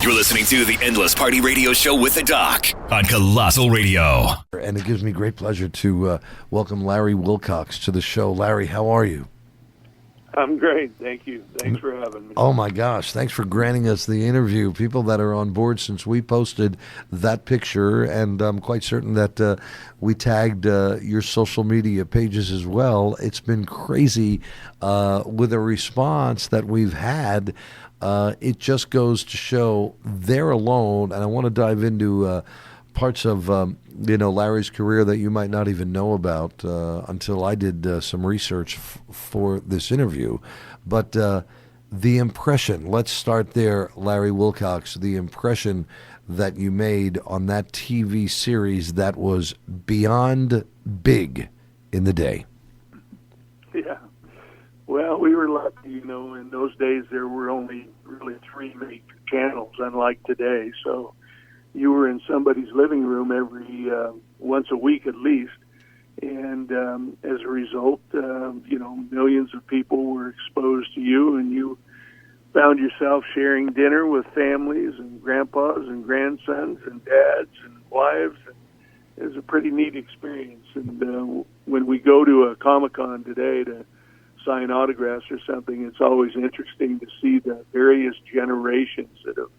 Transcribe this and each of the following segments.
You're listening to the Endless Party Radio Show with the Doc on Colossal Radio. And it gives me great pleasure to welcome Larry Wilcox to the show. Larry, how are you? I'm great. Thank you. Thanks for having me. Oh, my gosh. Thanks for granting us the interview. People that are on board since we posted that picture, and I'm quite certain that we tagged your social media pages as well. It's been crazy with a response that we've had. It just goes to show they're alone, and I want to dive into parts of Larry's career that you might not even know about until I did some research for this interview. But the impression, let's start there, Larry Wilcox, the impression that you made on that TV series that was beyond big in the day. Yeah. Well, we were lucky, in those days there were only really 3 major channels, unlike today. So you were in somebody's living room every once a week at least. And as a result, millions of people were exposed to you, and you found yourself sharing dinner with families and grandpas and grandsons and dads and wives. It was a pretty neat experience. And when we go to a Comic-Con today to sign autographs or something, it's always interesting to see the various generations that have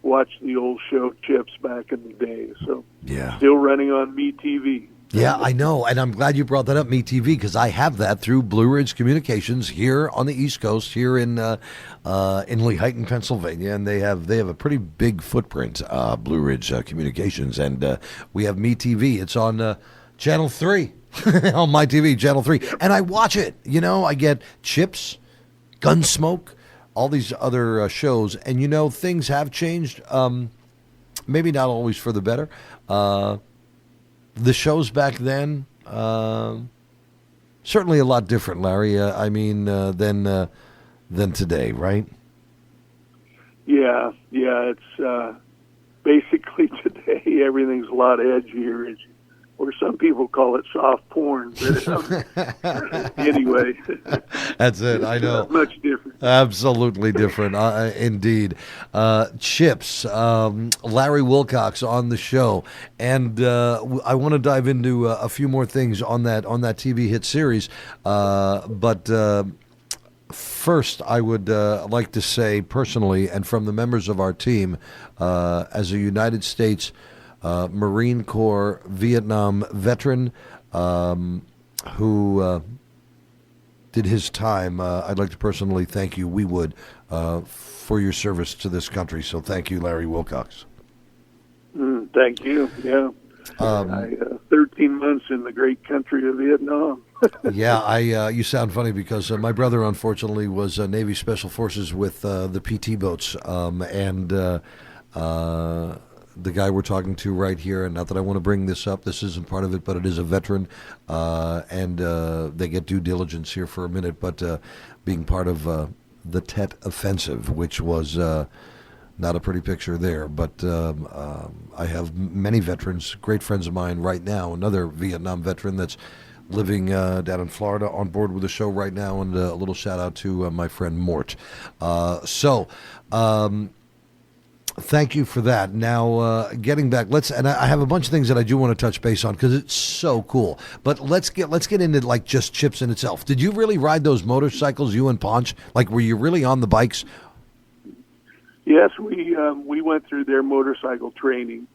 watched the old show C.H.I.P.S back in the day. So yeah, still running on MeTV. Yeah, I know, and I'm glad you brought that up, MeTV, because I have that through Blue Ridge Communications here on the East Coast, here in Lehighton, Pennsylvania, and they have a pretty big footprint, Blue Ridge Communications, and we have MeTV. It's on Channel 3. On my TV, Channel 3. And I watch it. I get C.H.I.P.S, Gunsmoke, all these other shows. And, things have changed. Maybe not always for the better. The shows back then, certainly a lot different, Larry. Than today, right? Yeah. It's basically today everything's a lot edgier, or some people call it soft porn. But anyway. That's it, I know. Much different. Absolutely different, indeed. C.H.I.P.S, Larry Wilcox on the show. And I want to dive into a few more things on that TV hit series. But first, I would like to say personally, and from the members of our team, as a United States Marine Corps Vietnam veteran who did his time, I'd like to personally thank you. We would for your service to this country. So thank you, Larry Wilcox. Thank you. Yeah. 13 months in the great country of Vietnam. Yeah, you sound funny because my brother, unfortunately, was Navy Special Forces with the PT boats, and the guy we're talking to right here, and not that I want to bring this up, this isn't part of it, but it is a veteran, and they get due diligence here for a minute, but being part of the Tet Offensive, which was not a pretty picture there, but I have many veterans, great friends of mine right now, another Vietnam veteran that's living down in Florida on board with the show right now, and a little shout out to my friend Mort. Thank you for that. Now, getting back, and I have a bunch of things that I do want to touch base on because it's so cool. But let's get into like just C.H.I.P.S in itself. Did you really ride those motorcycles, you and Ponch? Like, were you really on the bikes? Yes, we went through their motorcycle training,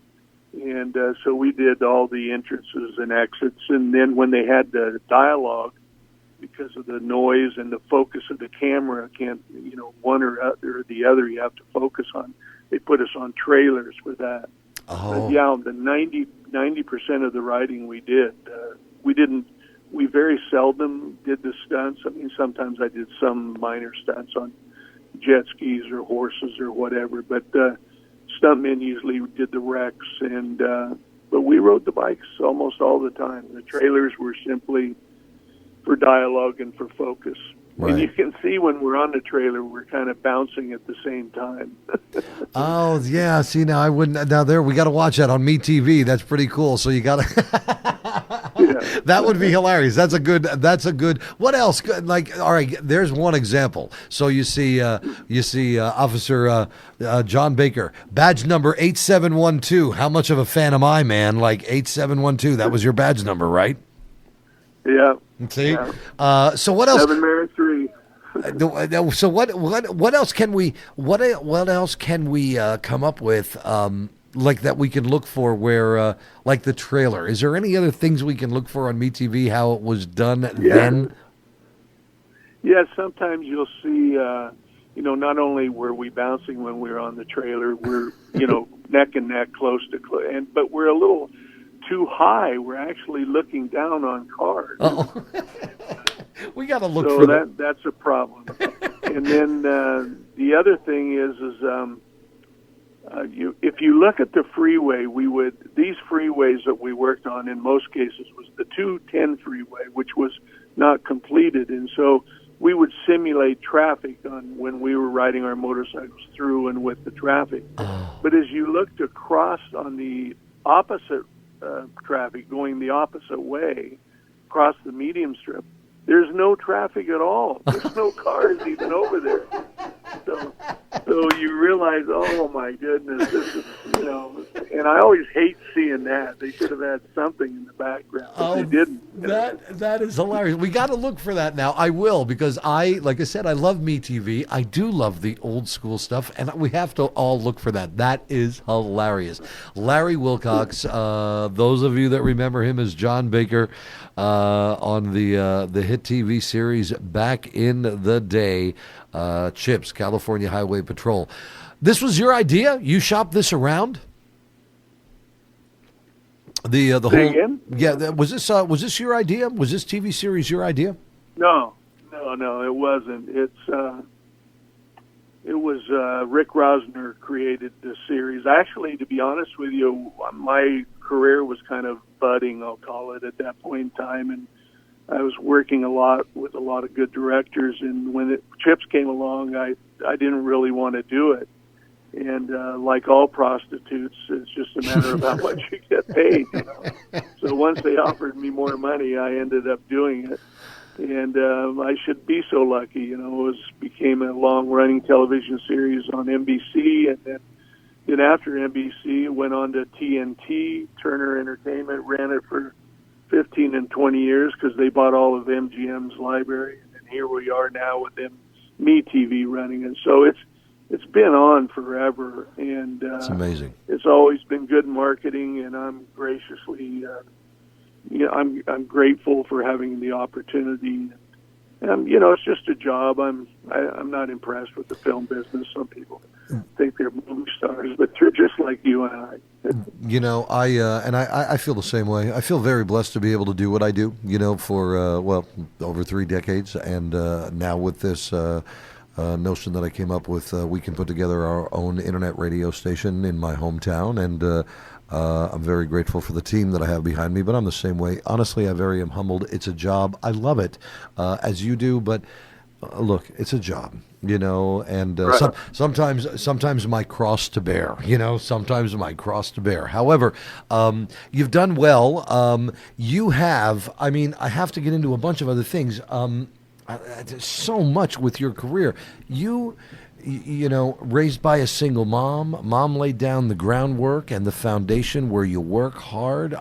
and so we did all the entrances and exits. And then when they had the dialogue, because of the noise and the focus of the camera, one or the other you have to focus on. They put us on trailers for that. Oh. But yeah, the 90% of the riding we did, we very seldom did the stunts. I mean, sometimes I did some minor stunts on jet skis or horses or whatever, but stuntmen usually did the wrecks, but we rode the bikes almost all the time. The trailers were simply for dialogue and for focus. Right. And you can see when we're on the trailer, we're kind of bouncing at the same time. Oh, yeah. See, now I wouldn't. Now, we got to watch that on MeTV. That's pretty cool. So you got to. Yeah. That would be hilarious. That's a good. What else? Like, all right, there's one example. So you see Officer John Baker, badge number 8712. How much of a fan am I, man? Like 8712. That was your badge number, right? Yeah. See. Yeah. So what else? 7-3. So what else can we come up with like that we can look for where like the trailer? Is there any other things we can look for on MeTV how it was done then? Yeah, sometimes you'll see not only were we bouncing when we were on the trailer, we're neck and neck, close to but we're a little too high. We're actually looking down on cars. Oh. We got to look so for that. That's a problem. And then the other thing is if you look at the freeway, these freeways that we worked on in most cases was the 210 freeway, which was not completed, and so we would simulate traffic on when we were riding our motorcycles through and with the traffic. Oh. But as you looked across on the opposite traffic going the opposite way across the medium strip, there's no traffic at all. There's no cars even over there. So you realize, oh my goodness, this is, and I always hate seeing that. They should have had something in the background, but they didn't. That is hilarious. We got to look for that now. I will, because like I said, I love MeTV. I do love the old school stuff, and we have to all look for that. That is hilarious. Larry Wilcox, those of you that remember him as John Baker on the hit TV series back in the day, C.H.I.P.S, California Highway Patrol. This was your idea? You shopped this around? The whole again? Yeah, was this your idea? Was this TV series your idea? No, it wasn't. It was Rick Rosner created this series. Actually, to be honest with you, my career was kind of budding, I'll call it, at that point in time, and I was working a lot with a lot of good directors, and when C.H.I.P.S came along, I didn't really want to do it. And like all prostitutes, it's just a matter of how much you get paid. So once they offered me more money, I ended up doing it. And I should be so lucky, it became a long-running television series on NBC, and then after NBC, it went on to TNT, Turner Entertainment, ran it for 15 and 20 years because they bought all of MGM's library, and here we are now with MeTV running it. So it's been on forever, and it's amazing. It's always been good marketing, and I'm graciously, I'm grateful for having the opportunity. And it's just a job. I'm not impressed with the film business. Some people think they're movie stars, but they're just like you and I. I feel the same way. I feel very blessed to be able to do what I do, for, over 3 decades. And now with this notion that I came up with, we can put together our own internet radio station in my hometown. And I'm very grateful for the team that I have behind me, but I'm the same way. Honestly, I am humbled. It's a job. I love it, as you do, but look, it's a job, and right. sometimes my cross to bear, However, you've done well. You have, I have to get into a bunch of other things. There's so much with your career. You raised by a single mom laid down the groundwork and the foundation where you work hard.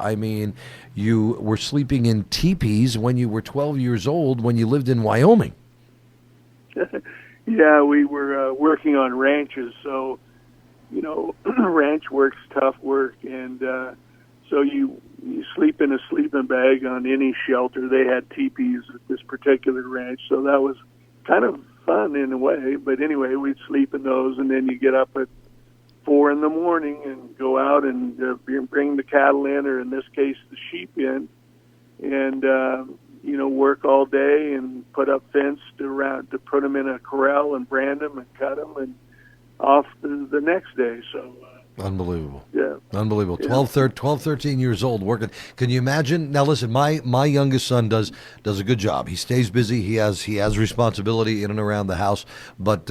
You were sleeping in teepees when you were 12 years old when you lived in Wyoming. Yeah, we were working on ranches, so ranch work's tough work, and so you sleep in a sleeping bag on any shelter. They had teepees at this particular ranch, so that was kind of fun in a way. But anyway, we'd sleep in those, and then you get up at 4 a.m. and go out and bring the cattle in, or in this case, the sheep in, and work all day and put up fence to put them in a corral and brand them and cut them and off the next day. So unbelievable. Yeah, unbelievable. Yeah. 12, 13 years old working. Can you imagine? Now listen, my youngest son does a good job. He stays busy. He has responsibility in and around the house, but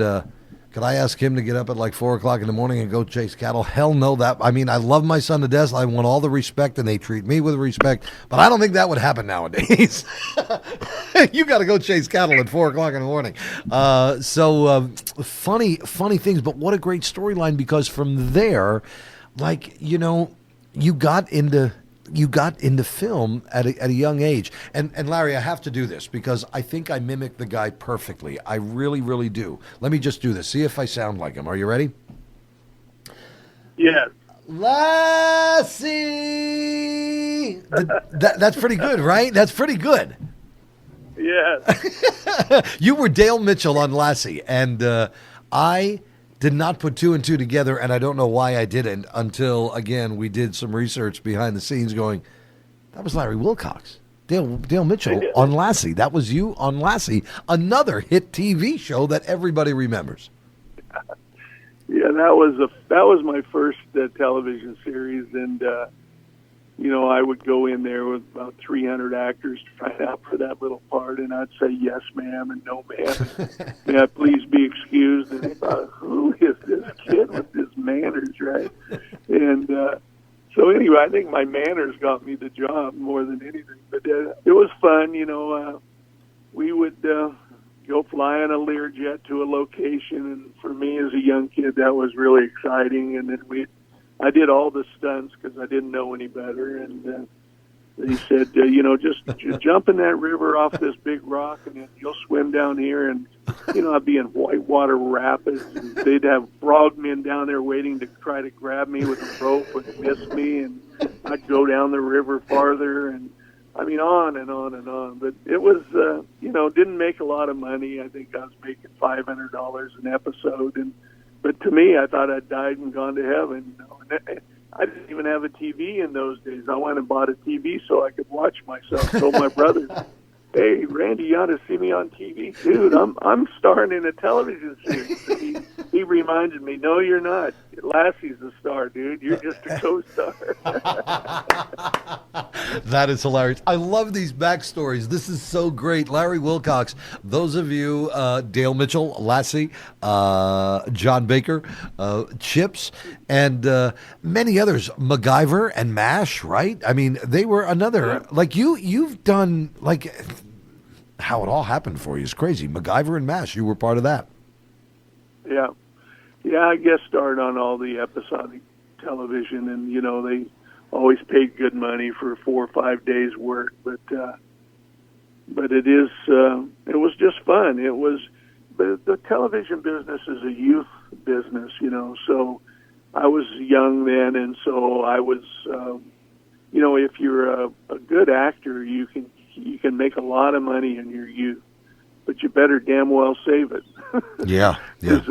Could I ask him to get up at like 4 o'clock in the morning and go chase cattle? Hell no. I mean, I love my son to death. I want all the respect, and they treat me with respect. But I don't think that would happen nowadays. You got to go chase cattle at 4 o'clock in the morning. Funny things. But what a great storyline, because from there, like, you know, you got into film at a young age. And Larry, I have to do this because I think I mimic the guy perfectly. I really, really do. Let me just do this. See if I sound like him. Are you ready? Yes. Lassie! That's pretty good, right? That's pretty good. Yes. You were Dale Mitchell on Lassie, and I did not put two and two together, and I don't know why I didn't until, again, we did some research behind the scenes going, that was Larry Wilcox. Dale Mitchell on Lassie. That was you on Lassie, another hit TV show that everybody remembers. Yeah, that was my first television series, and you know, I would go in there with about 300 actors trying out for that little part, and I'd say yes, ma'am, and no, ma'am. Yeah, please be excused. And they thought, who is this kid with his manners, right? And so anyway, I think my manners got me the job more than anything. But it was fun, you know. We would go fly on a Learjet to a location, and for me as a young kid, that was really exciting. And then I did all the stunts because I didn't know any better, and they said, you know, just jump in that river off this big rock, and then you'll swim down here. And, you know, I'd be in whitewater rapids, and they'd have frogmen down there waiting to try to grab me with a rope and miss me, and I'd go down the river farther, and I mean, on and on and on. But it was, you know, didn't make a lot of money. I think I was making $500 an episode, but to me, I thought I'd died and gone to heaven. You know? And I didn't even have a TV in those days. I went and bought a TV so I could watch myself. Told my brother, "Hey, Randy, you ought to see me on TV, dude. I'm starring in a television series." And he reminded me, "No, you're not. Lassie's the star, dude. You're just a co-star." That is hilarious. I love these backstories. This is so great. Larry Wilcox, those of you, Dale Mitchell, Lassie, John Baker, Chips, and many others, MacGyver and M.A.S.H, right? I mean, they were another, like you've done, like, how it all happened for you is crazy. MacGyver and M.A.S.H, you were part of that. Yeah. Yeah, I guess started on all the episodic television, and, you know, they always paid good money for 4 or 5 days' work, but it was just fun. But the television business is a youth business, you know. So I was young then, and so I was, you know, if you're a good actor, you can make a lot of money in your youth, but you better damn well save it. Yeah. Because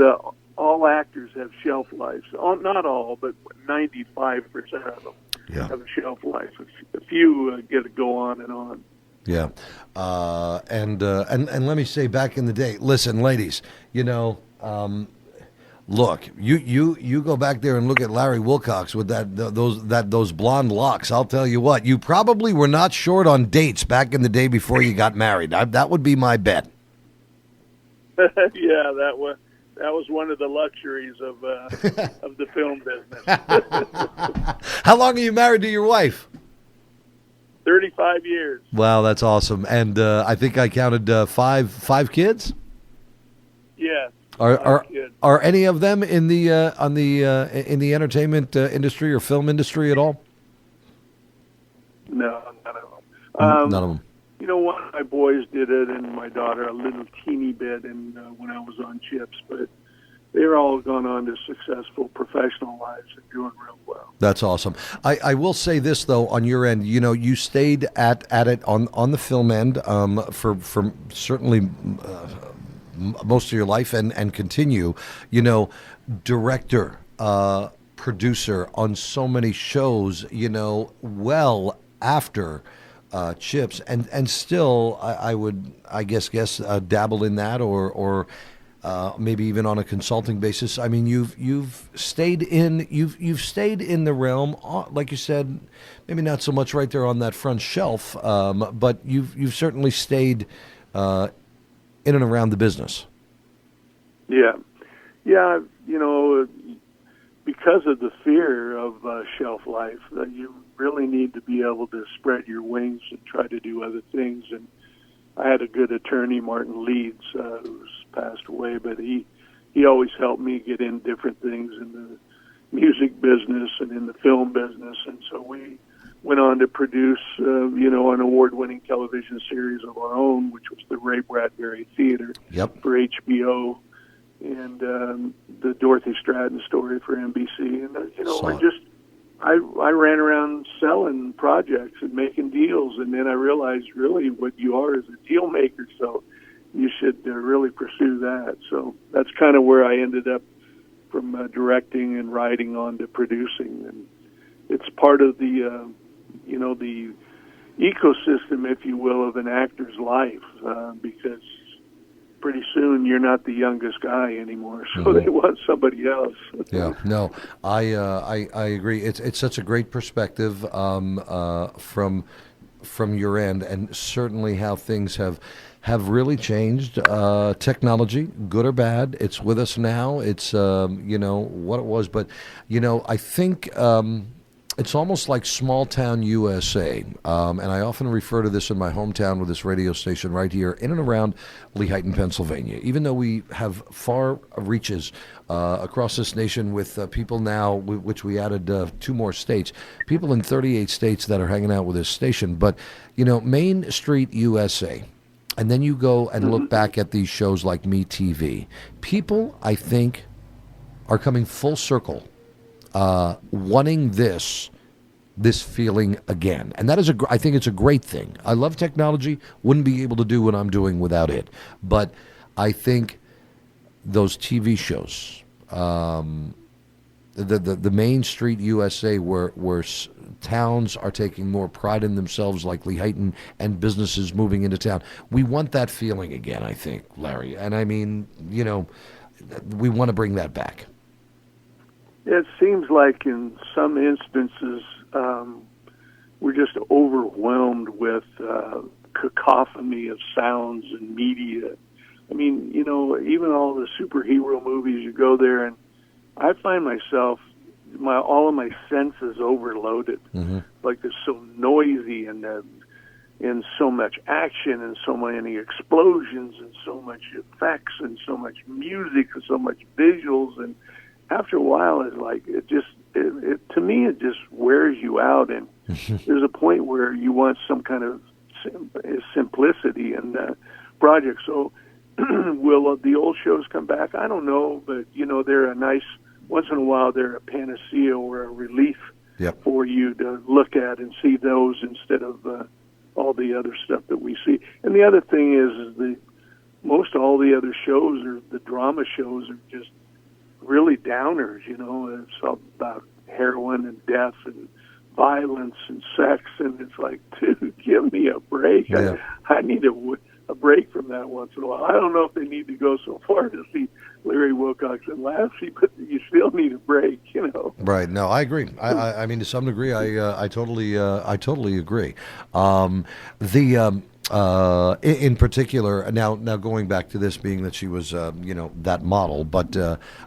all actors have shelf lives. Not all, but 95% of them. Yeah. Have a shelf life. A few get to go on and on. Yeah, and let me say, back in the day, listen, ladies, you know, look, you go back there and look at Larry Wilcox with those blonde locks. I'll tell you what, you probably were not short on dates back in the day before you got married. That would be my bet. Yeah, that was one of the luxuries of the film business. How long are you married to your wife? 35 years. Wow, that's awesome. And I think I counted five kids. Yes. Are any of them in the in the entertainment industry or film industry at all? No, none of them. None of them. You know, one of my boys did it, and my daughter a little teeny bit, and when I was on C.H.I.P.S, but they're all gone on to successful professional lives and doing real well. That's awesome. I will say this, though, on your end, you know, you stayed at it on the film end for certainly most of your life and continue, you know, director, producer on so many shows, you know, well after C.H.I.P.S, and still I guess dabble in that or maybe even on a consulting basis. I mean, you've stayed in the realm, like you said, maybe not so much right there on that front shelf, but you've certainly stayed in and around the business. Yeah, Yeah, because of the fear of shelf life, you really need to be able to spread your wings and try to do other things. And I had a good attorney, Martin Leeds, who's passed away, but he always helped me get in different things in the music business and in the film business. And so we went on to produce, an award-winning television series of our own, which was the Ray Bradbury Theater for HBO, and the Dorothy Stratton story for NBC. And I ran around selling projects and making deals, and then I realized really what you are is a deal maker. So you should really pursue that. So that's kind of where I ended up, from directing and writing on to producing, and it's part of the the ecosystem, if you will, of an actor's life, because pretty soon you're not the youngest guy anymore, so they want somebody else. Yeah, no, I agree. It's such a great perspective from your end, and certainly how things have really changed. Technology, good or bad, it's with us now. It's what it was, but I think it's almost like small town USA, and I often refer to this in my hometown with this radio station right here in and around Lehighton, Pennsylvania. Even though we have far reaches across this nation with people now, which we added 2 more states, people in 38 states that are hanging out with this station. But Main Street USA. And then you go and look back at these shows like Me TV. People, I think, are coming full circle, wanting this feeling again. And that is I think it's a great thing. I love technology. Wouldn't be able to do what I'm doing without it. But I think those TV shows, the Main Street USA, where towns are taking more pride in themselves, like Lehighton, and businesses moving into town. We want that feeling again, I think, Larry. And I mean, we want to bring that back. It seems like in some instances we're just overwhelmed with cacophony of sounds and media. I mean, even all the superhero movies, you go there and I find myself, all of my senses overloaded. Like they're so noisy and so much action and so many explosions and so much effects and so much music and so much visuals, and after a while it's like to me it just wears you out, and there's a point where you want some kind of simplicity in the project. So will the old shows come back? I don't know, but they're a nice, once in a while they're a panacea or a relief for you to look at and see those instead of all the other stuff that we see. And the other thing is most all the other shows, or the drama shows, are just really downers. It's all about heroin and death and violence and sex, and it's like, dude, give me a break. Yeah. I need a break from that once in a while. I don't know if they need to go so far to see Larry Wilcox and Lassie, but you still need a break, Right. No, I agree. I mean, to some degree, I totally agree. In particular, now going back to this being that she was, that model, but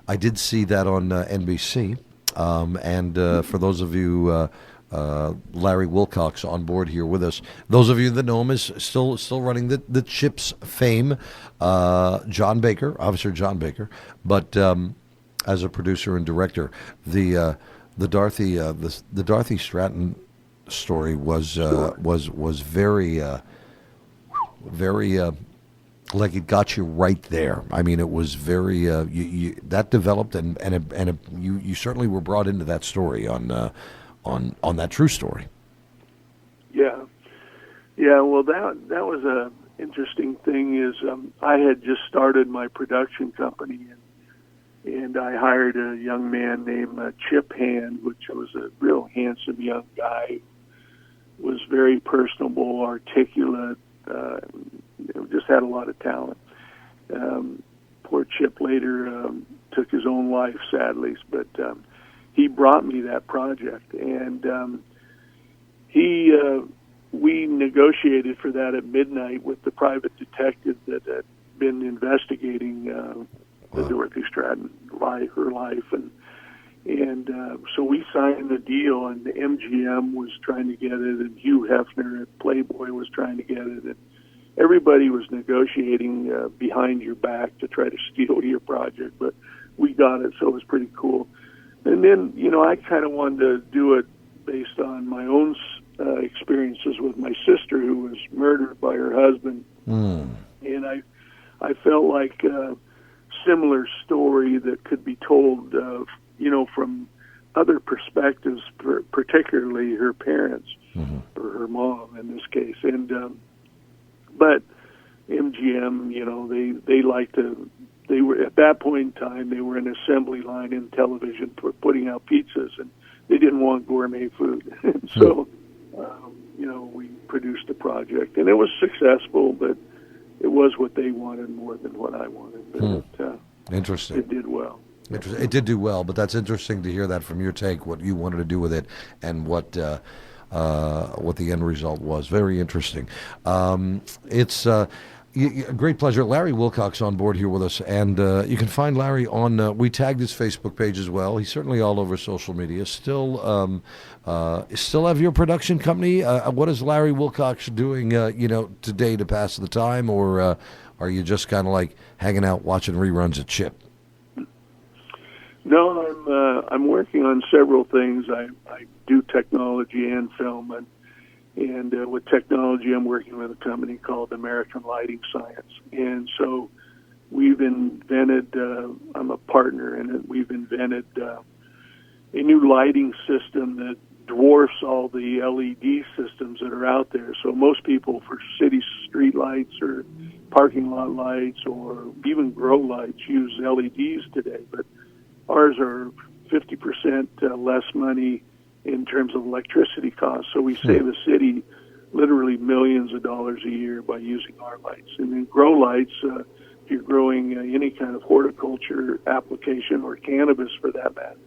I did see that on NBC, and for those of you. Larry Wilcox on board here with us. Those of you that know him is still running the C.H.I.P.S fame. John Baker, Officer John Baker, but as a producer and director, the Dorothy Stratton story was very like it got you right there. I mean, it was very that developed, and you certainly were brought into that story on that true story. Yeah. Well, that was a interesting thing. Is I had just started my production company, and I hired a young man named Chip Hand, which was a real handsome young guy. Was very personable, articulate, just had a lot of talent. Poor Chip later took his own life, sadly, but he brought me that project, and we negotiated for that at midnight with the private detective that had been investigating Dorothy Stratton her life, and so we signed the deal, and the MGM was trying to get it, and Hugh Hefner at Playboy was trying to get it, and everybody was negotiating behind your back to try to steal your project, but we got it, so it was pretty cool. And then, I kind of wanted to do it based on my own experiences with my sister, who was murdered by her husband. And I felt like a similar story that could be told, from other perspectives, particularly her parents, or her mom in this case. And but MGM, they like to. They were at that point in time. They were an assembly line in television for putting out pizzas, and they didn't want gourmet food. So, we produced a project, and it was successful, but it was what they wanted more than what I wanted. But Interesting. It did well. Interesting. It did do well, but that's interesting to hear that from your take, what you wanted to do with it, and what the end result was. Very interesting. It's a great pleasure. Larry Wilcox on board here with us, and you can find Larry on. We tagged his Facebook page as well. He's certainly all over social media. Still have your production company. What is Larry Wilcox doing? Today to pass the time, or are you just kind of like hanging out watching reruns of C.H.I.P.S? No, I'm working on several things. I do technology and film, and with technology, I'm working with a company called American Lighting Science. And so we've invented, I'm a partner in it, we've invented a new lighting system that dwarfs all the LED systems that are out there. So most people for city street lights or parking lot lights or even grow lights use LEDs today, but ours are 50% less money in terms of electricity costs. So we save the city literally millions of dollars a year by using our lights. And then grow lights, if you're growing any kind of horticulture application or cannabis for that matter,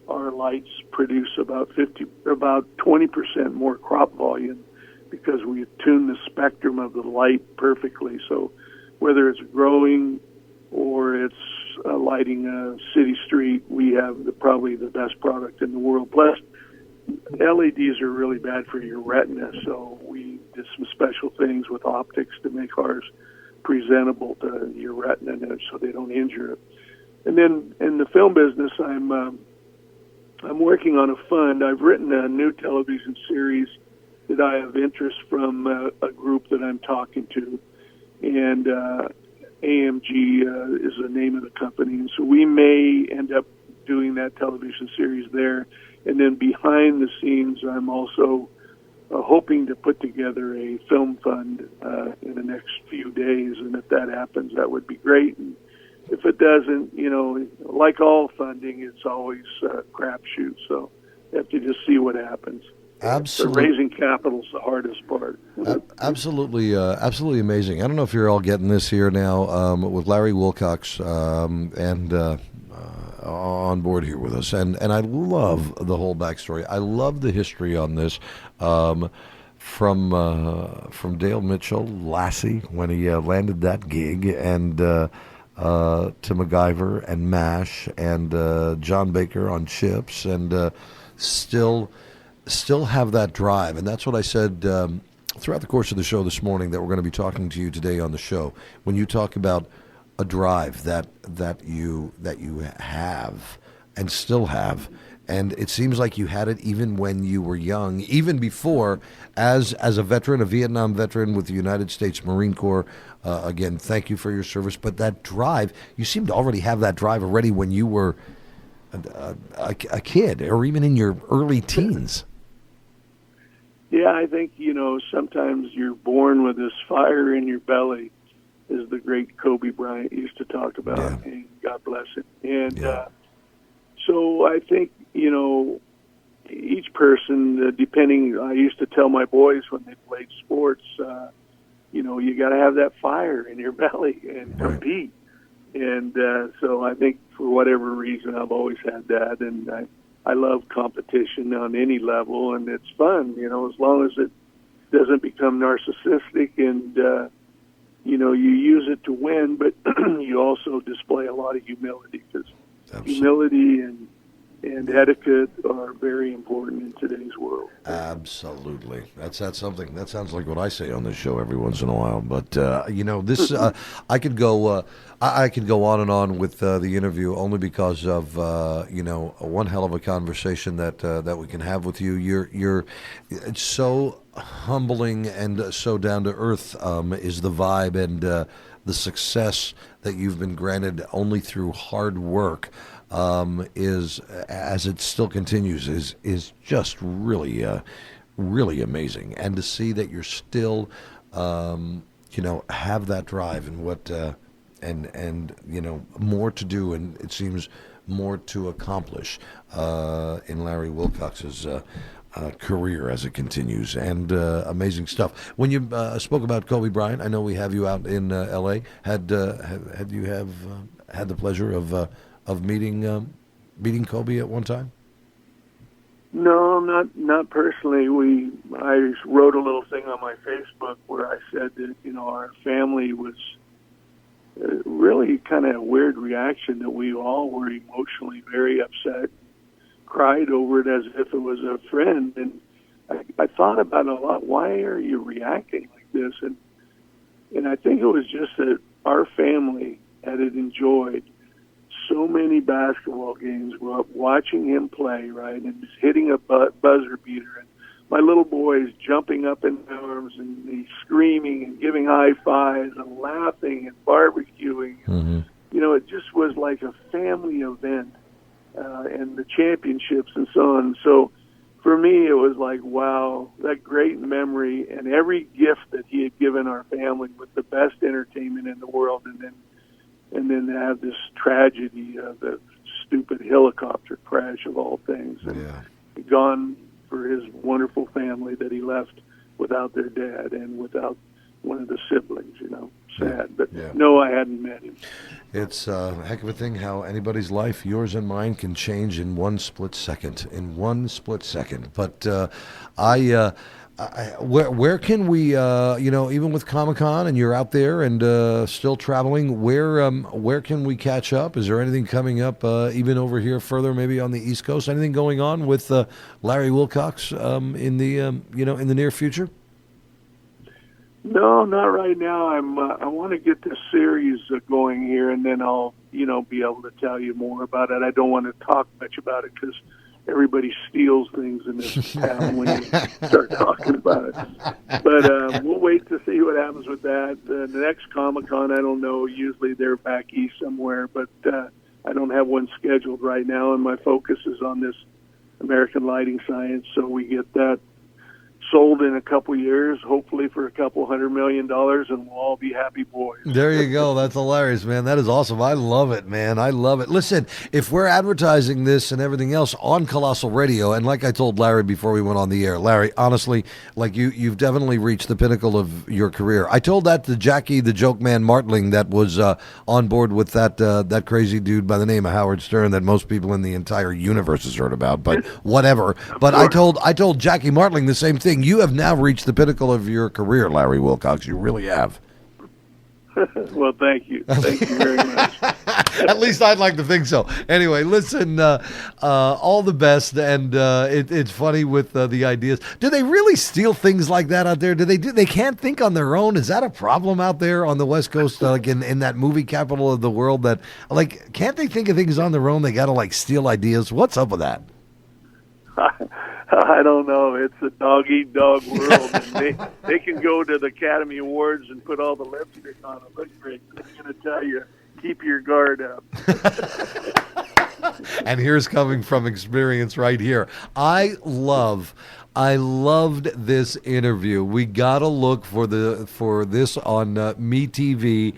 our lights produce about 20% more crop volume because we tune the spectrum of the light perfectly. So whether it's growing or it's lighting a city street, we have probably the best product in the world. Plus, LEDs are really bad for your retina, so we did some special things with optics to make ours presentable to your retina so they don't injure it. And then in the film business, I'm working on a fund. I've written a new television series that I have interest from a group that I'm talking to, and AMG is the name of the company. And so we may end up doing that television series there. And then behind the scenes, I'm also hoping to put together a film fund in the next few days. And if that happens, that would be great. And if it doesn't, like all funding, it's always a crapshoot. So you have to just see what happens. Absolutely. So raising capital is the hardest part. Absolutely amazing. I don't know if you're all getting this here now with Larry Wilcox and on board here with us, and I love the whole backstory. I love the history on this from Dale Mitchell, Lassie, when he landed that gig, and to MacGyver and M.A.S.H. and John Baker on C.H.I.P.S, and still have that drive. And that's what I said throughout the course of the show this morning, that we're going to be talking to you today on the show. When you talk about a drive that you have and still have, and it seems like you had it even when you were young, even before, as a veteran, a Vietnam veteran with the United States Marine Corps. Again, thank you for your service. But that drive, you seem to already have that drive already when you were a kid, or even in your early teens. Yeah, I think, sometimes you're born with this fire in your belly, as the great Kobe Bryant used to talk about, and God bless him. And so I think, each person, depending, I used to tell my boys when they played sports, you got to have that fire in your belly and compete. And so I think for whatever reason, I've always had that. And I love competition on any level, and it's fun, as long as it doesn't become narcissistic and you use it to win, but you also display a lot of humility, because humility and etiquette are very important in today's world. Absolutely. That's something. That sounds like what I say on this show every once in a while. But this I could go I could go on and on with the interview, only because of one hell of a conversation that we can have with you. It's so humbling and so down to earth is the vibe, and the success that you've been granted only through hard work. Is, as it still continues, is just really amazing. And to see that you're still have that drive, and what and more to do, and it seems more to accomplish in Larry Wilcox's career as it continues, and amazing stuff. When you spoke about Kobe Bryant, I know we have you out in L.A. Had you had the pleasure of meeting Kobe at one time? No, not personally. I wrote a little thing on my Facebook where I said that our family was really kind of a weird reaction, that we all were emotionally very upset, cried over it as if it was a friend, and I thought about it a lot. Why are you reacting like this? And I think it was just that our family had enjoyed so many basketball games, watching him play, right, and just hitting a buzzer beater, and my little boy is jumping up in arms, and he's screaming and giving high fives and laughing and barbecuing. Mm-hmm. It just was like a family event, and the championships and so on. So for me, it was like, wow, that great memory, and every gift that he had given our family with the best entertainment in the world, and then to have this tragedy of the stupid helicopter crash of all things, and gone for his wonderful family that he left without their dad and without one of the siblings. Sad. But no, I hadn't met him. It's a heck of a thing how anybody's life, yours and mine, can change in one split second. But where can we, even with Comic-Con, and you're out there and still traveling, where can we catch up? Is there anything coming up, even over here further, maybe on the East Coast? Anything going on with Larry Wilcox in the near future? No, not right now. I want to get this series going here, and then I'll be able to tell you more about it. I don't want to talk much about it because everybody steals things in this town when you start talking about it. But we'll wait to see what happens with that. The next Comic-Con, I don't know. Usually they're back east somewhere, but I don't have one scheduled right now, and my focus is on this American Lighting Science, so we get that sold in a couple years, hopefully for $200 million, and we'll all be happy boys. There you go. That's hilarious, man. That is awesome. I love it, man. I love it. Listen, if we're advertising this and everything else on Colossal Radio, and like I told Larry before we went on the air, Larry, honestly, like you've definitely reached the pinnacle of your career. I told that to Jackie, the joke man Martling, that was on board with that crazy dude by the name of Howard Stern that most people in the entire universe has heard about, but whatever. But I told Jackie Martling the same thing. You have now reached the pinnacle of your career, Larry Wilcox. You really have. Well, thank you. Thank you very much. At least I'd like to think so. Anyway, listen, all the best, and it's funny with the ideas. Do they really steal things like that out there? They can't think on their own? Is that a problem out there on the West Coast, like in that movie capital of the world, that, like, can't they think of things on their own? They got to, like, steal ideas? What's up with that? I don't know. It's a dog-eat-dog world. And they can go to the Academy Awards and put all the lipstick on it. Look great. I'm going to tell you, keep your guard up. And here's coming from experience right here. I loved this interview. We got to look for this on MeTV.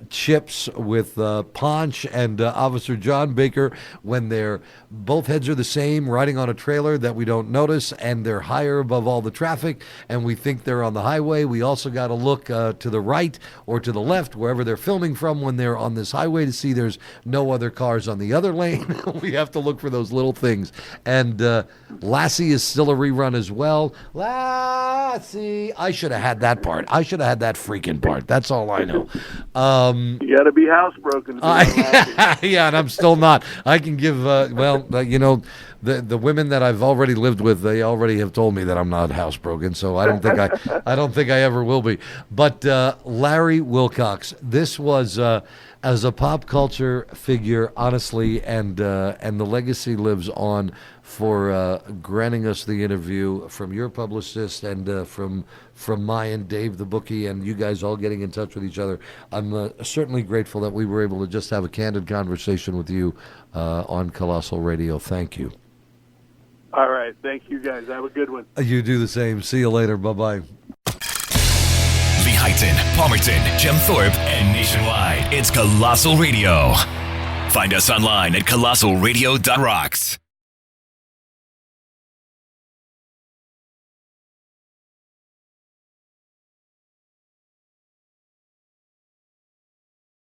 Chips with Ponch and Officer John Baker, when they're both heads are the same, riding on a trailer that we don't notice, and they're higher above all the traffic, and we think they're on the highway. We also got to look to the right or to the left, wherever they're filming from, when they're on this highway, to see there's no other cars on the other lane. We have to look for those little things. And Lassie is still a rerun as well. Lassie. I should have had that part. I should have had that freaking part. That's all I know. You got to be housebroken. Yeah, and I'm still not. I can give, the women that I've already lived with, they already have told me that I'm not housebroken, so I don't think I ever will be. But Larry Wilcox, this was as a pop culture figure, honestly, and the legacy lives on for granting us the interview from your publicist and from mine, Dave the bookie, and you guys all getting in touch with each other. I'm certainly grateful that we were able to just have a candid conversation with you on Colossal Radio. Thank you. All right. Thank you, guys. Have a good one. You do the same. See you later. Bye-bye. Lehighton, Palmerton, Gem Thorpe, and nationwide. It's Colossal Radio. Find us online at colossalradio.rocks.